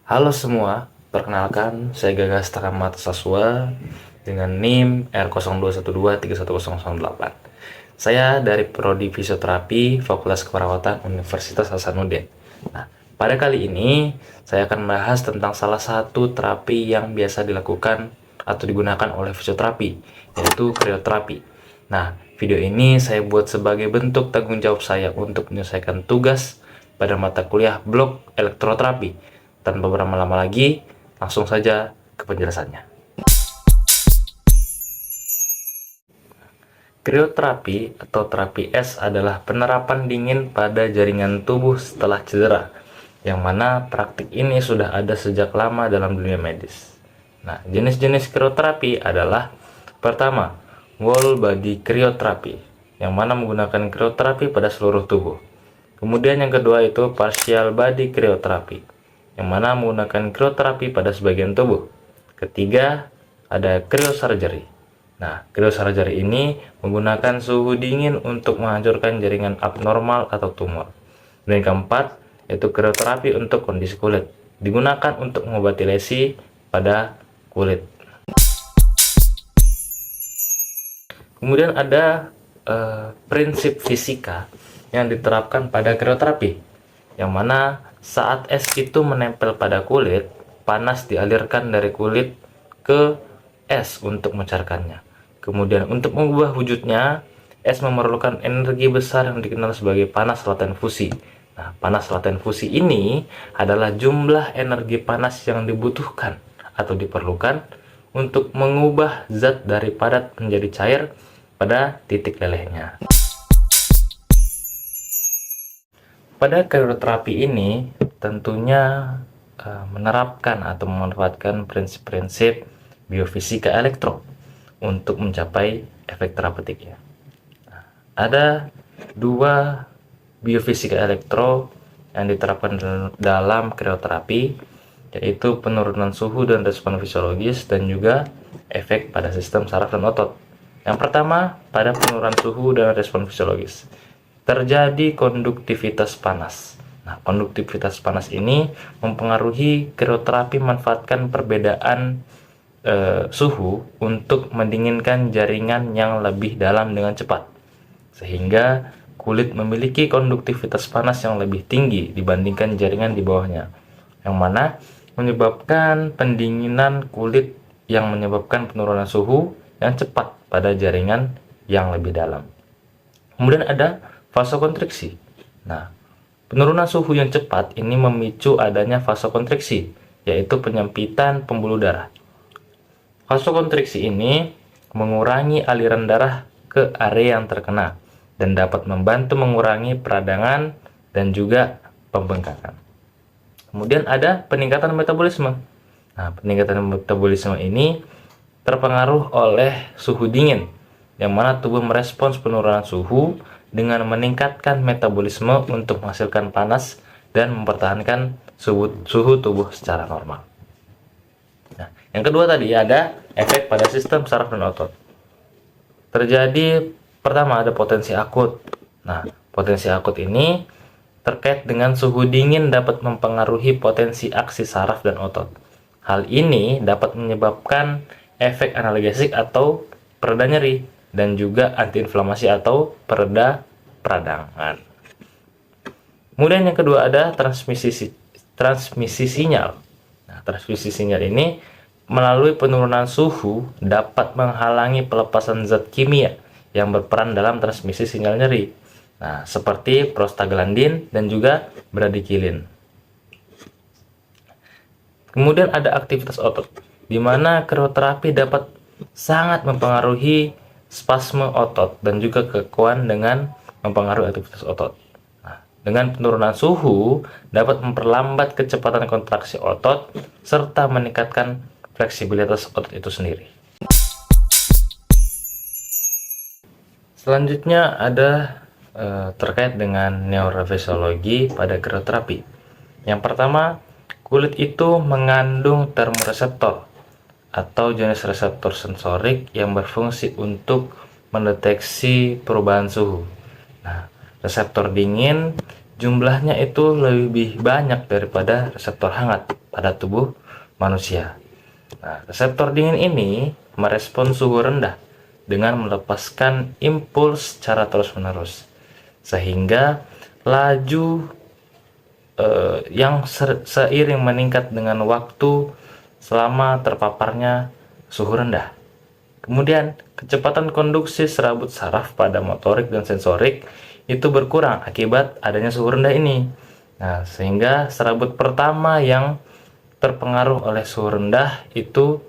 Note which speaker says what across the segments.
Speaker 1: Halo semua, perkenalkan saya Gagas Takamata Saswa dengan NIM R02123108. Saya dari Prodi Fisioterapi Fakultas Keperawatan Universitas Hasanuddin. Nah, pada kali ini saya akan membahas tentang salah satu terapi yang biasa dilakukan atau digunakan oleh fisioterapi, yaitu krioterapi. Nah, video ini saya buat sebagai bentuk tanggung jawab saya untuk menyelesaikan tugas pada mata kuliah blok elektroterapi. Tanpa berlama-lama lagi, langsung saja ke penjelasannya. Krioterapi atau terapi es adalah penerapan dingin pada jaringan tubuh setelah cedera, yang mana praktik ini sudah ada sejak lama dalam dunia medis. Nah, jenis-jenis krioterapi adalah: pertama, whole body krioterapi, yang mana menggunakan krioterapi pada seluruh tubuh. Kemudian yang kedua itu partial body krioterapi, yang mana menggunakan krioterapi pada sebagian tubuh. Ketiga, ada cryosurgery. Nah, cryosurgery ini menggunakan suhu dingin untuk menghancurkan jaringan abnormal atau tumor. Dan yang keempat, yaitu krioterapi untuk kondisi kulit, digunakan untuk mengobati lesi pada kulit. Kemudian ada prinsip fisika yang diterapkan pada krioterapi, yang mana saat es itu menempel pada kulit, panas dialirkan dari kulit ke es untuk mencairkannya. Kemudian untuk mengubah wujudnya, es memerlukan energi besar yang dikenal sebagai panas laten fusi. Nah, panas laten fusi ini adalah jumlah energi panas yang dibutuhkan atau diperlukan untuk mengubah zat dari padat menjadi cair pada titik lelehnya. Pada krioterapi ini tentunya menerapkan atau memanfaatkan prinsip-prinsip biofisika elektro untuk mencapai efek terapeutiknya. Ada dua biofisika elektro yang diterapkan dalam krioterapi, yaitu penurunan suhu dan respon fisiologis dan juga efek pada sistem saraf dan otot. Yang pertama, pada penurunan suhu dan respon fisiologis, terjadi konduktivitas panas. Nah, konduktivitas panas ini mempengaruhi krioterapi memanfaatkan perbedaan suhu untuk mendinginkan jaringan yang lebih dalam dengan cepat, sehingga kulit memiliki konduktivitas panas yang lebih tinggi dibandingkan jaringan di bawahnya, yang mana menyebabkan pendinginan kulit yang menyebabkan penurunan suhu yang cepat pada jaringan yang lebih dalam. Kemudian ada vasokonstriksi. Nah, penurunan suhu yang cepat ini memicu adanya vasokonstriksi, yaitu penyempitan pembuluh darah. Vasokonstriksi ini mengurangi aliran darah ke area yang terkena dan dapat membantu mengurangi peradangan dan juga pembengkakan. Kemudian ada peningkatan metabolisme. Nah, peningkatan metabolisme ini terpengaruh oleh suhu dingin, yang mana tubuh merespons penurunan suhu dengan meningkatkan metabolisme untuk menghasilkan panas dan mempertahankan suhu tubuh secara normal. Nah, yang kedua tadi ada efek pada sistem saraf dan otot. Terjadi pertama ada potensi akut. Nah, potensi akut ini terkait dengan suhu dingin dapat mempengaruhi potensi aksi saraf dan otot. Hal ini dapat menyebabkan efek analgesik atau pereda nyeri dan juga antiinflamasi atau pereda peradangan. Kemudian yang kedua ada transmisi sinyal. Nah, transmisi sinyal ini melalui penurunan suhu dapat menghalangi pelepasan zat kimia yang berperan dalam transmisi sinyal nyeri. Nah, seperti prostaglandin dan juga bradikilin. Kemudian ada aktivitas otot, di mana krioterapi dapat sangat mempengaruhi spasme otot dan juga kekuatan dengan mempengaruhi aktivitas otot. Nah, dengan penurunan suhu dapat memperlambat kecepatan kontraksi otot serta meningkatkan fleksibilitas otot itu sendiri. Selanjutnya ada terkait dengan neurofisiologi pada krioterapi. Yang pertama, kulit itu mengandung termoreseptor atau jenis reseptor sensorik yang berfungsi untuk mendeteksi perubahan suhu. Nah, reseptor dingin jumlahnya itu lebih banyak daripada reseptor hangat pada tubuh manusia. Nah, reseptor dingin ini merespon suhu rendah dengan melepaskan impuls secara terus-menerus, sehingga laju yang seiring meningkat dengan waktu selama terpaparnya suhu rendah. Kemudian, kecepatan konduksi serabut saraf pada motorik dan sensorik itu berkurang akibat adanya suhu rendah ini. Nah, sehingga serabut pertama yang terpengaruh oleh suhu rendah itu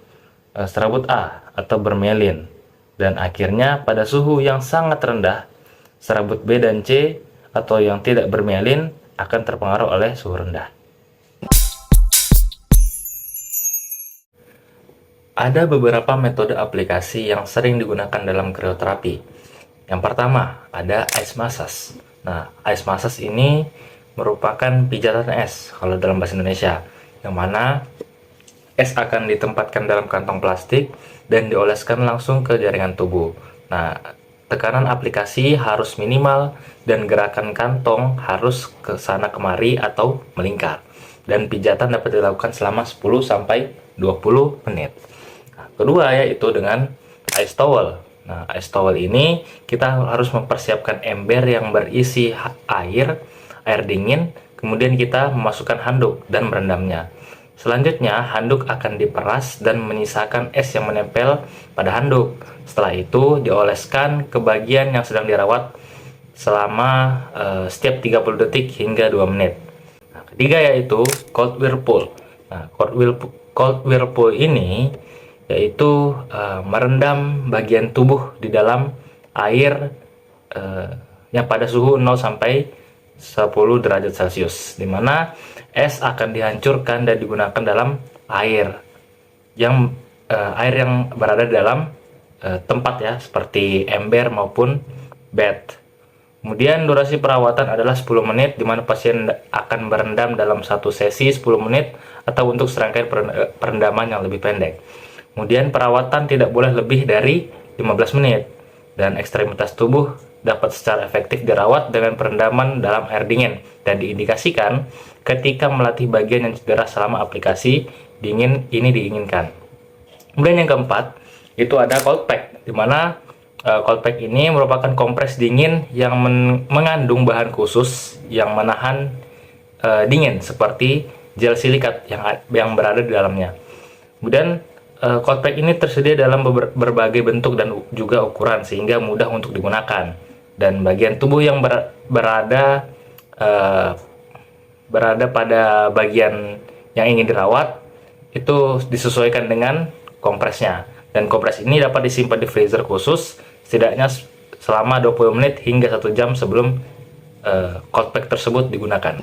Speaker 1: serabut A atau bermelin. Dan akhirnya pada suhu yang sangat rendah, serabut B dan C atau yang tidak bermelin akan terpengaruh oleh suhu rendah. Ada beberapa metode aplikasi yang sering digunakan dalam krioterapi. Yang pertama, ada ice massage. Nah, ice massage ini merupakan pijatan es kalau dalam bahasa Indonesia, yang mana es akan ditempatkan dalam kantong plastik dan dioleskan langsung ke jaringan tubuh. Nah, tekanan aplikasi harus minimal dan gerakan kantong harus ke sana kemari atau melingkar. Dan pijatan dapat dilakukan selama 10-20 menit. Nah, kedua yaitu dengan ice towel. Nah, ice towel ini kita harus mempersiapkan ember yang berisi air dingin, kemudian kita memasukkan handuk dan merendamnya. Selanjutnya, handuk akan diperas dan menyisakan es yang menempel pada handuk. Setelah itu, dioleskan ke bagian yang sedang dirawat selama setiap 30 detik hingga 2 menit. Nah, ketiga yaitu cold whirlpool. Nah, cold whirlpool ini yaitu merendam bagian tubuh di dalam air yang pada suhu 0 sampai 10 derajat Celcius, di mana es akan dihancurkan dan digunakan dalam air yang berada di dalam tempat ya, seperti ember maupun bed. Kemudian durasi perawatan adalah 10 menit, di mana pasien akan berendam dalam satu sesi 10 menit atau untuk serangkaian perendaman yang lebih pendek. Kemudian perawatan tidak boleh lebih dari 15 menit, dan ekstremitas tubuh dapat secara efektif dirawat dengan perendaman dalam air dingin dan diindikasikan ketika melatih bagian yang cedera selama aplikasi dingin ini diinginkan. Kemudian yang keempat itu ada cold pack, di mana cold pack ini merupakan kompres dingin yang mengandung bahan khusus yang menahan dingin seperti gel silikat yang berada di dalamnya. Kemudian cold pack ini tersedia dalam berbagai bentuk dan juga ukuran sehingga mudah untuk digunakan. Dan bagian tubuh yang berada pada bagian yang ingin dirawat itu disesuaikan dengan kompresnya. Dan kompres ini dapat disimpan di freezer khusus setidaknya selama 20 menit hingga 1 jam sebelum cold pack tersebut digunakan.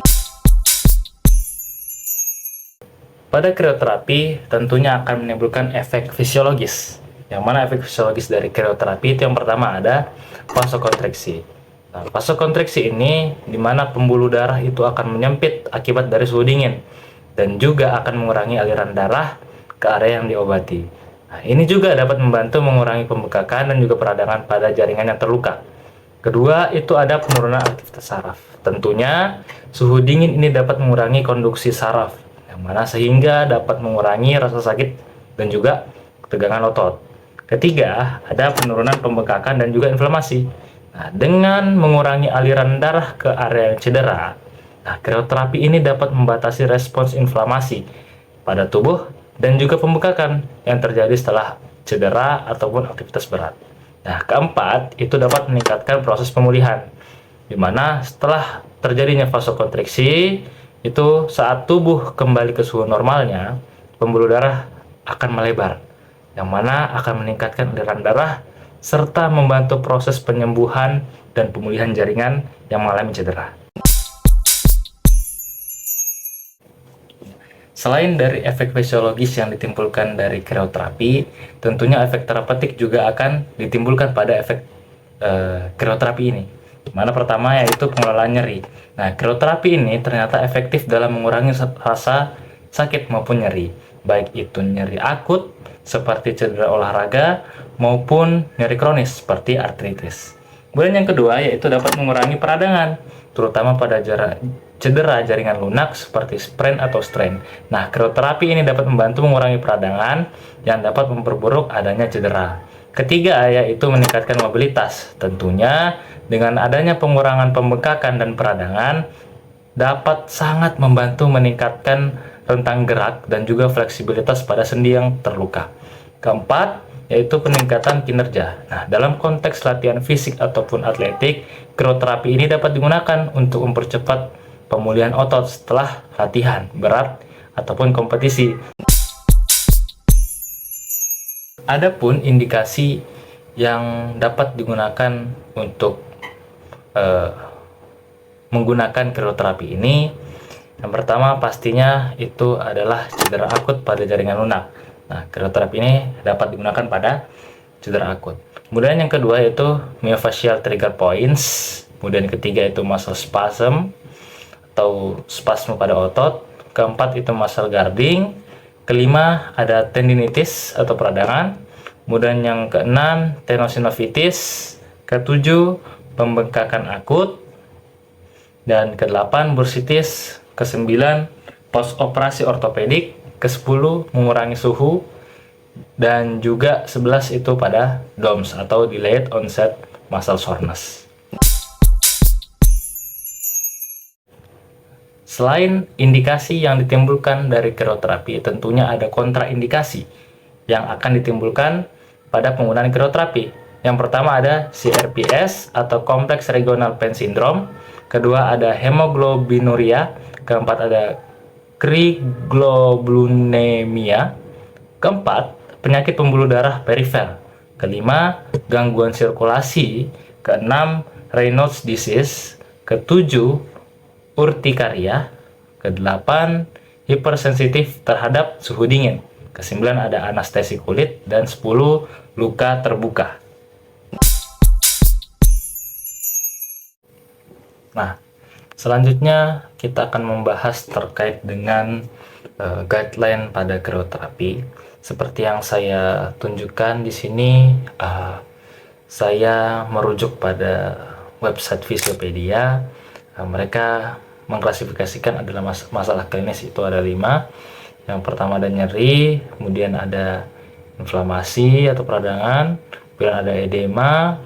Speaker 1: Pada krioterapi tentunya akan menimbulkan efek fisiologis. Yang mana efek fisiologis dari krioterapi itu yang pertama ada vasokonstriksi. Nah, vasokonstriksi ini di mana pembuluh darah itu akan menyempit akibat dari suhu dingin dan juga akan mengurangi aliran darah ke area yang diobati. Nah, ini juga dapat membantu mengurangi pembekakan dan juga peradangan pada jaringan yang terluka. Kedua, itu ada penurunan aktivitas saraf. Tentunya suhu dingin ini dapat mengurangi konduksi saraf, yang mana sehingga dapat mengurangi rasa sakit dan juga ketegangan otot. Ketiga, ada penurunan pembekakan dan juga inflamasi. Nah, dengan mengurangi aliran darah ke area yang cedera, krioterapi ini dapat membatasi respons inflamasi pada tubuh dan juga pembekakan yang terjadi setelah cedera ataupun aktivitas berat. Nah, keempat, itu dapat meningkatkan proses pemulihan, di mana setelah terjadinya vasokonstriksi, itu saat tubuh kembali ke suhu normalnya, pembuluh darah akan melebar, yang mana akan meningkatkan aliran darah serta membantu proses penyembuhan dan pemulihan jaringan yang mengalami cedera. Selain dari efek fisiologis yang ditimbulkan dari krioterapi, tentunya efek terapeutik juga akan ditimbulkan pada efek krioterapi ini. Mana pertama yaitu pengelolaan nyeri. Nah, krioterapi ini ternyata efektif dalam mengurangi rasa sakit maupun nyeri, baik itu nyeri akut seperti cedera olahraga maupun nyeri kronis seperti artritis. Kemudian yang kedua yaitu dapat mengurangi peradangan, terutama pada cedera jaringan lunak seperti sprain atau strain. Nah, krioterapi ini dapat membantu mengurangi peradangan yang dapat memperburuk adanya cedera. Ketiga yaitu meningkatkan mobilitas. Tentunya dengan adanya pengurangan pembengkakan dan peradangan dapat sangat membantu meningkatkan rentang gerak dan juga fleksibilitas pada sendi yang terluka. Keempat, yaitu peningkatan kinerja. Nah, dalam konteks latihan fisik ataupun atletik, krioterapi ini dapat digunakan untuk mempercepat pemulihan otot setelah latihan berat ataupun kompetisi. Adapun indikasi yang dapat digunakan untuk menggunakan krioterapi ini, yang pertama pastinya itu adalah cedera akut pada jaringan lunak. Nah, krioterapi ini dapat digunakan pada cedera akut. Kemudian yang kedua yaitu myofascial trigger points. Kemudian yang ketiga itu muscle spasm atau spasme pada otot. Keempat itu muscle guarding. Kelima ada tendinitis atau peradangan. Kemudian yang keenam tenosynovitis. Ketujuh pembengkakan akut. Dan ke-8 bursitis, ke-9 post operasi ortopedik, ke-10 mengurangi suhu, dan juga 11 itu pada DOMS atau delayed onset muscle soreness. Selain indikasi yang ditimbulkan dari krioterapi, tentunya ada kontraindikasi yang akan ditimbulkan pada penggunaan krioterapi. Yang pertama ada CRPS atau Complex Regional Pain Syndrome. Kedua ada hemoglobinuria. Keempat ada krioglobulinemia. Keempat, penyakit pembuluh darah perifer. Kelima, gangguan sirkulasi. Keenam, Raynaud's disease. Ketujuh, urtikaria. Kedelapan, hipersensitif terhadap suhu dingin. Kesembilan ada anestesi kulit. Dan 10, luka terbuka. Nah, selanjutnya kita akan membahas terkait dengan guideline pada krioterapi. Seperti yang saya tunjukkan di sini, saya merujuk pada website Fisiopedia. Mereka mengklasifikasikan adalah masalah klinis itu ada 5. Yang pertama ada nyeri, kemudian ada inflamasi atau peradangan, kemudian ada edema,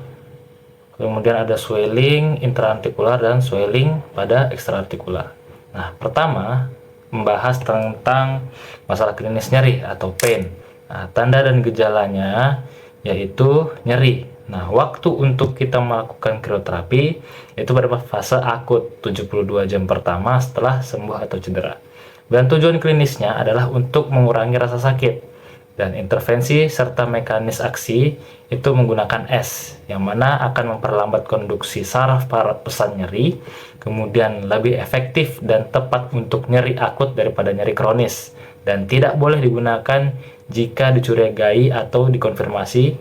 Speaker 1: kemudian ada swelling intraartikular dan swelling pada ekstraartikular. Nah, pertama membahas tentang masalah klinis nyeri atau pain. Nah, tanda dan gejalanya yaitu nyeri. Nah, waktu untuk kita melakukan krioterapi itu pada fase akut 72 jam pertama setelah sembuh atau cedera. Dan tujuan klinisnya adalah untuk mengurangi rasa sakit. Dan intervensi serta mekanis aksi itu menggunakan S, yang mana akan memperlambat konduksi saraf para pesan nyeri, kemudian lebih efektif dan tepat untuk nyeri akut daripada nyeri kronis, dan tidak boleh digunakan jika dicurigai atau dikonfirmasi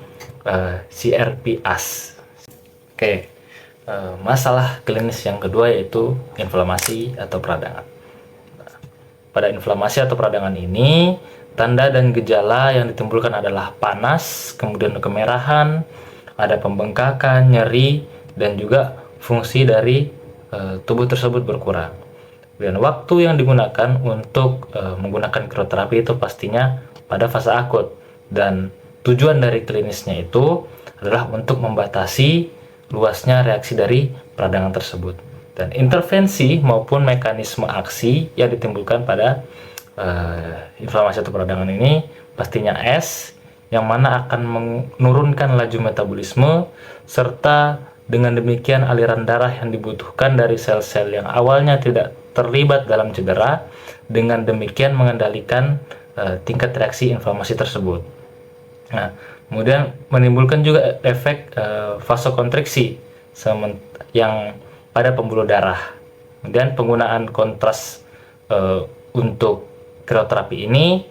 Speaker 1: CRPS. Oke, masalah klinis yang kedua yaitu inflamasi atau peradangan. Pada inflamasi atau peradangan ini, tanda dan gejala yang ditimbulkan adalah panas, kemudian kemerahan, ada pembengkakan, nyeri, dan juga fungsi dari tubuh tersebut berkurang. Dan waktu yang digunakan untuk menggunakan krioterapi itu pastinya pada fase akut. Dan tujuan dari klinisnya itu adalah untuk membatasi luasnya reaksi dari peradangan tersebut. Dan intervensi maupun mekanisme aksi yang ditimbulkan pada inflamasi atau peradangan ini pastinya S, yang mana akan menurunkan laju metabolisme serta dengan demikian aliran darah yang dibutuhkan dari sel-sel yang awalnya tidak terlibat dalam cedera, dengan demikian mengendalikan tingkat reaksi inflamasi tersebut. Nah, kemudian menimbulkan juga efek vasokonstriksi yang pada pembuluh darah. Kemudian penggunaan kontras untuk krioterapi ini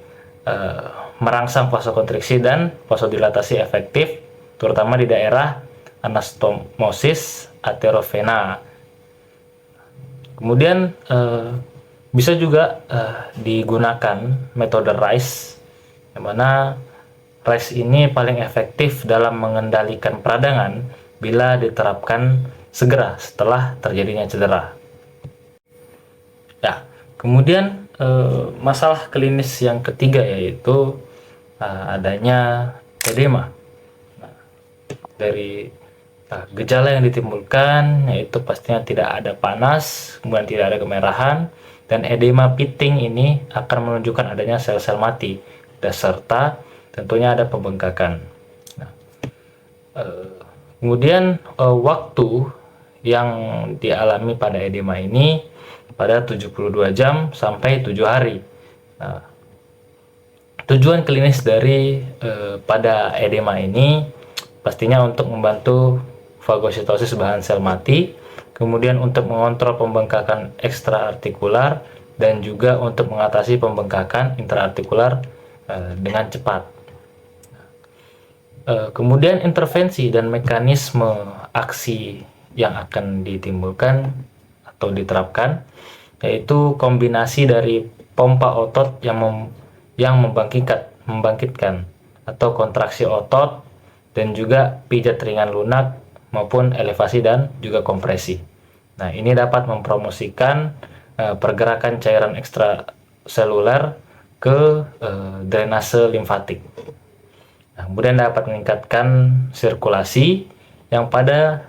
Speaker 1: merangsang vasokonstriksi dan vasodilatasi efektif, terutama di daerah anastomosis aterovena. Kemudian bisa juga digunakan metode RICE, yang mana RICE ini paling efektif dalam mengendalikan peradangan bila diterapkan segera setelah terjadinya cedera. Ya, kemudian masalah klinis yang ketiga yaitu adanya edema. Nah, dari gejala yang ditimbulkan yaitu pastinya tidak ada panas, kemudian tidak ada kemerahan, dan edema pitting ini akan menunjukkan adanya sel-sel mati, dan serta tentunya ada pembengkakan. Nah, kemudian waktu yang dialami pada edema ini pada 72 jam sampai 7 hari. Nah, tujuan klinis dari pada edema ini pastinya untuk membantu fagositosis bahan sel mati, kemudian untuk mengontrol pembengkakan ekstraartikular, dan juga untuk mengatasi pembengkakan intraartikular dengan cepat. Kemudian intervensi dan mekanisme aksi yang akan ditimbulkan atau diterapkan yaitu kombinasi dari pompa otot yang membangkitkan atau kontraksi otot, dan juga pijat ringan lunak maupun elevasi dan juga kompresi. Nah, ini dapat mempromosikan pergerakan cairan ekstraseluler ke drainase limfatik. Nah, kemudian dapat meningkatkan sirkulasi yang pada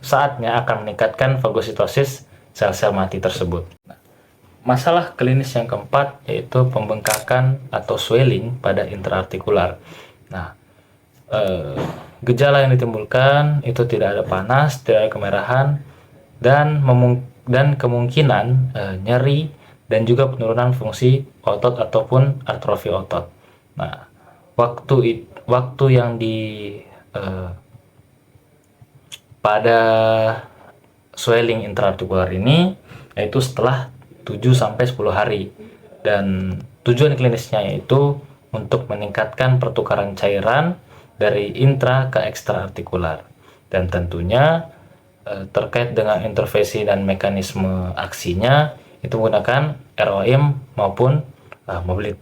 Speaker 1: saatnya akan meningkatkan fagositosis sel-sel mati tersebut. Nah, masalah klinis yang keempat yaitu pembengkakan atau swelling pada intraartikular. Nah, gejala yang ditimbulkan itu tidak ada panas, tidak ada kemerahan, dan kemungkinan nyeri dan juga penurunan fungsi otot ataupun atrofi otot. Nah, waktu yang pada swelling intraartikular ini yaitu setelah 7-10 hari, dan tujuan klinisnya yaitu untuk meningkatkan pertukaran cairan dari intra ke ekstraartikular, dan tentunya terkait dengan intervensi dan mekanisme aksinya itu menggunakan ROM maupun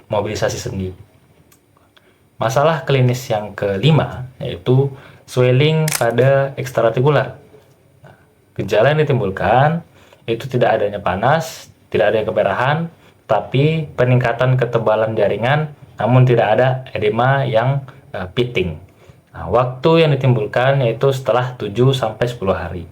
Speaker 1: mobilisasi sendi. Masalah klinis yang kelima yaitu swelling pada ekstraartikular. Gejala yang ditimbulkan itu tidak adanya panas, tidak ada kemerahan, tapi peningkatan ketebalan jaringan, namun tidak ada edema yang pitting. Nah, waktu yang ditimbulkan yaitu setelah 7-10 hari.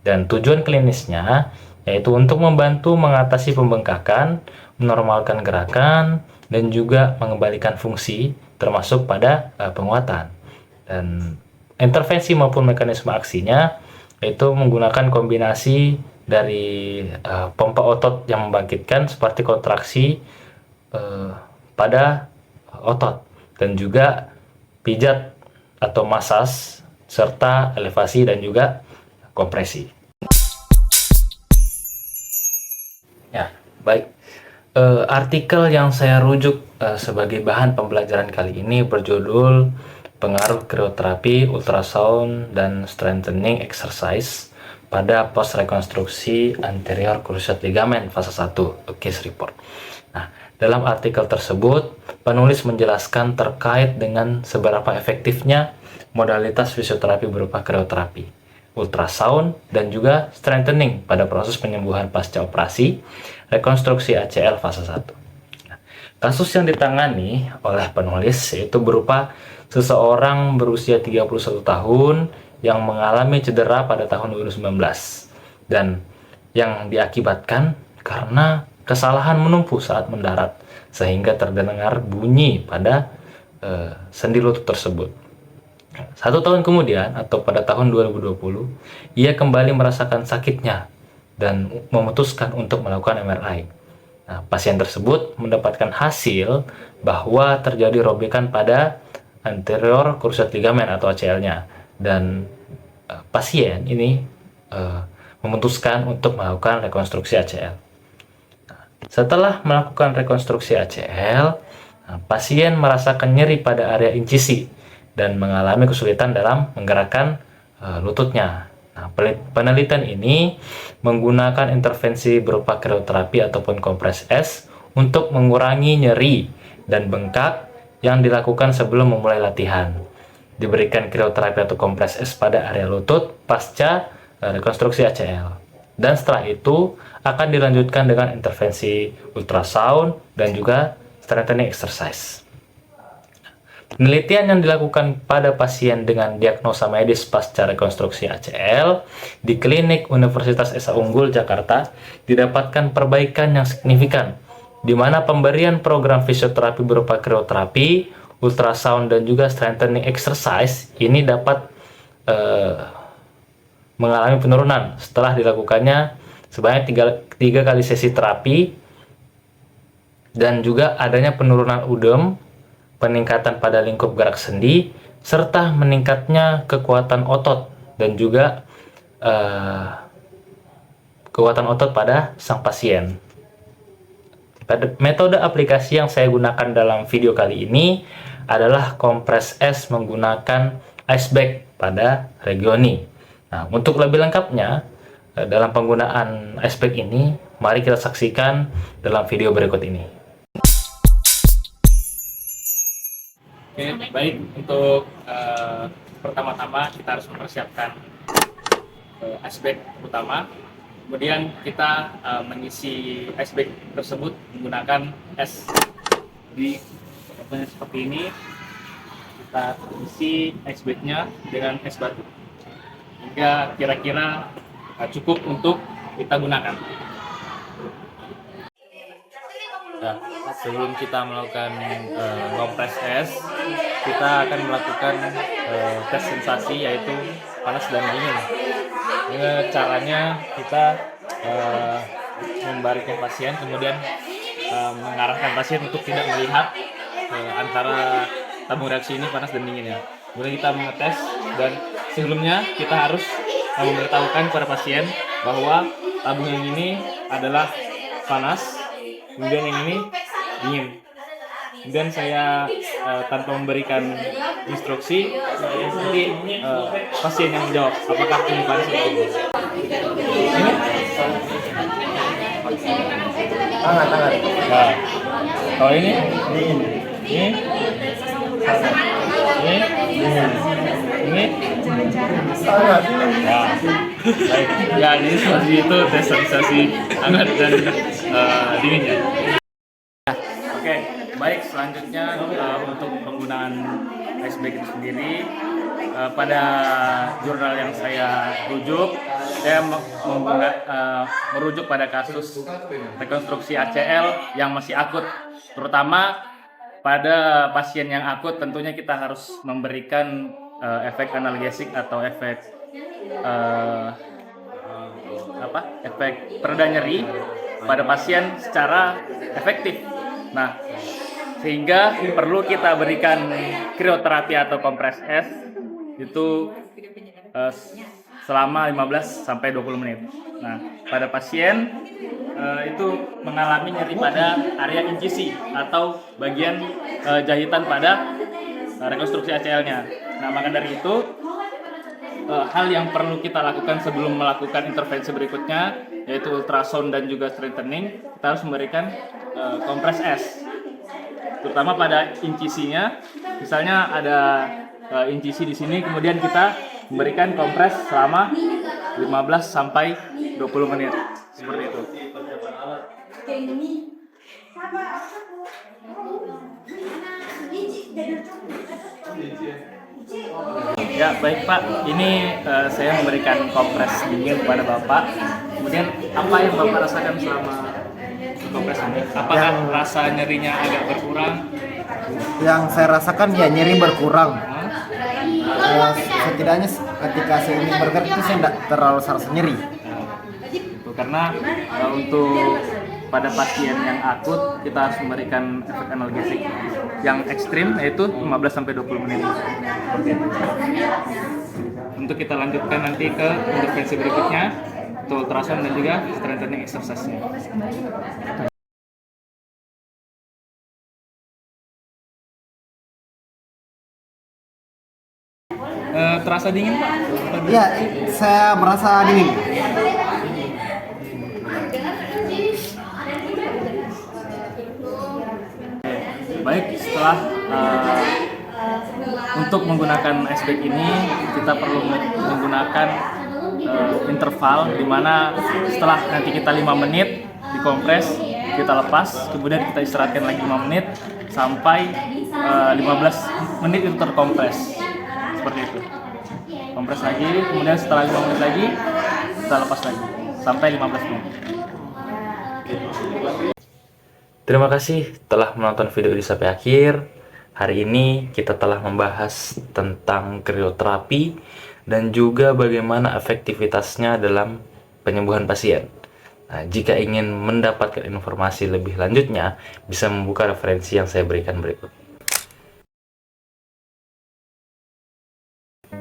Speaker 1: Dan tujuan klinisnya yaitu untuk membantu mengatasi pembengkakan, menormalkan gerakan, dan juga mengembalikan fungsi termasuk pada penguatan. Dan intervensi maupun mekanisme aksinya yaitu menggunakan kombinasi dari pompa otot yang membangkitkan seperti kontraksi pada otot, dan juga pijat atau masas, serta elevasi dan juga kompresi. Ya, baik. Artikel yang saya rujuk sebagai bahan pembelajaran kali ini berjudul Pengaruh Krioterapi, Ultrasound, dan Strengthening Exercise pada Post Rekonstruksi Anterior Cruciate Ligament fase 1 case report. Nah, dalam artikel tersebut, penulis menjelaskan terkait dengan seberapa efektifnya modalitas fisioterapi berupa krioterapi, ultrasound, dan juga strengthening pada proses penyembuhan pasca operasi rekonstruksi ACL fase 1. Nah, kasus yang ditangani oleh penulis yaitu berupa seseorang berusia 31 tahun yang mengalami cedera pada tahun 2019 dan yang diakibatkan karena kesalahan menumpu saat mendarat sehingga terdengar bunyi pada sendi lutut tersebut. 1 tahun kemudian atau pada tahun 2020 ia kembali merasakan sakitnya dan memutuskan untuk melakukan MRI. Nah, pasien tersebut mendapatkan hasil bahwa terjadi robekan pada anterior cruciate ligament atau ACL-nya, dan pasien ini memutuskan untuk melakukan rekonstruksi ACL. Setelah melakukan rekonstruksi ACL, pasien merasakan nyeri pada area insisi dan mengalami kesulitan dalam menggerakkan lututnya. Nah, penelitian ini menggunakan intervensi berupa krioterapi ataupun kompres es untuk mengurangi nyeri dan bengkak yang dilakukan sebelum memulai latihan. diberikan krioterapi atau kompres es pada area lutut pasca rekonstruksi ACL. Dan setelah itu akan dilanjutkan dengan intervensi ultrasound dan juga strengthening exercise. Penelitian yang dilakukan pada pasien dengan diagnosa medis pasca rekonstruksi ACL di Klinik Universitas Esa Unggul Jakarta didapatkan perbaikan yang signifikan, di mana pemberian program fisioterapi berupa krioterapi, ultrasound, dan juga strengthening exercise ini dapat mengalami penurunan setelah dilakukannya sebanyak 3 kali sesi terapi, dan juga adanya penurunan udem, peningkatan pada lingkup gerak sendi, serta meningkatnya kekuatan otot dan juga kekuatan otot pada sang pasien. Pada metode aplikasi yang saya gunakan dalam video kali ini adalah kompres es menggunakan ice bag pada Regioni. Nah, untuk lebih lengkapnya dalam penggunaan ice bag ini, mari kita saksikan dalam video berikut ini. Oke, baik. Untuk pertama-tama kita harus mempersiapkan ice bag utama. Kemudian kita mengisi ice bag tersebut menggunakan es di contohnya seperti ini. Kita isi ice bagnya dengan es batu hingga kira-kira cukup untuk kita gunakan. Nah, sebelum kita melakukan kompres es, kita akan melakukan tes sensasi, yaitu panas dan dingin. Caranya kita membaringkan pasien, kemudian mengarahkan pasien untuk tidak melihat antara tabung reaksi ini panas dan dingin ya. Kemudian kita mengetes, dan sebelumnya kita harus memberitahukan kepada pasien bahwa tabung yang ini adalah panas, kemudian yang ini dingin. Kemudian saya tanpa memberikan instruksi, nanti pasien yang menjawab apakah ini panas atau tidak. Ini tangan. Nah, kalau ini dingin. Ini sangat. Ya, baik. Ya, ini seperti itu tes sensasi hangat dan dingin ya. Oke, baik. Selanjutnya untuk penggunaan ice bag itu sendiri, pada jurnal yang saya rujuk, saya merujuk pada kasus rekonstruksi ACL yang masih akut, terutama pada pasien yang akut. Tentunya kita harus memberikan efek analgesik atau efek efek pereda nyeri pada pasien secara efektif. Nah, sehingga perlu kita berikan krioterapi atau kompres es itu selama 15 sampai 20 menit. Nah, pada pasien itu mengalami nyeri pada area incisi atau bagian jahitan pada rekonstruksi ACL-nya. Nah, maka dari itu hal yang perlu kita lakukan sebelum melakukan intervensi berikutnya, yaitu ultrasound dan juga strengthening, kita harus memberikan kompres es, terutama pada incisinya. Misalnya ada incisi di sini, kemudian kita memberikan kompres selama 15 sampai 20 menit seperti itu. Ya, baik Pak, ini saya memberikan kompres dingin kepada Bapak. Kemudian apa yang Bapak rasakan selama kompres ini? Apakah rasa nyerinya agak berkurang?
Speaker 2: Yang saya rasakan ya nyeri berkurang. Setidaknya ketika saya ingin bergerak itu saya tidak terlalu serasa nyeri.
Speaker 1: Karena untuk pada pasien yang akut kita harus memberikan efek analgesik yang ekstrim, yaitu 15 sampai 20 menit. Untuk kita lanjutkan nanti ke intervensi berikutnya, untuk ultrasound dan juga strengthening exercise-nya. Terasa dingin Pak?
Speaker 2: Ya, saya merasa dingin.
Speaker 1: Baik, setelah
Speaker 3: Untuk menggunakan ice pack ini kita perlu menggunakan interval, di mana setelah nanti kita 5 menit dikompres, kita lepas, kemudian kita istirahatkan lagi 5 menit sampai 15 menit itu terkompres. Seperti itu. Kompres lagi, kemudian setelah 5 menit lagi kita lepas lagi sampai 15 menit.
Speaker 1: Terima kasih telah menonton video ini sampai akhir. Hari ini kita telah membahas tentang krioterapi dan juga bagaimana efektivitasnya dalam penyembuhan pasien. Nah, jika ingin mendapatkan informasi lebih lanjutnya, bisa membuka referensi yang saya berikan berikut.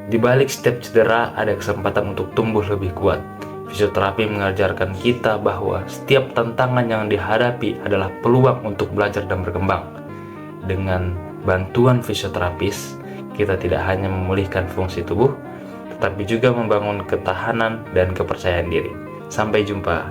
Speaker 1: Di balik setiap cedera ada kesempatan untuk tumbuh lebih kuat. Fisioterapi mengajarkan kita bahwa setiap tantangan yang dihadapi adalah peluang untuk belajar dan berkembang. Dengan bantuan fisioterapis, kita tidak hanya memulihkan fungsi tubuh, tetapi juga membangun ketahanan dan kepercayaan diri. Sampai jumpa.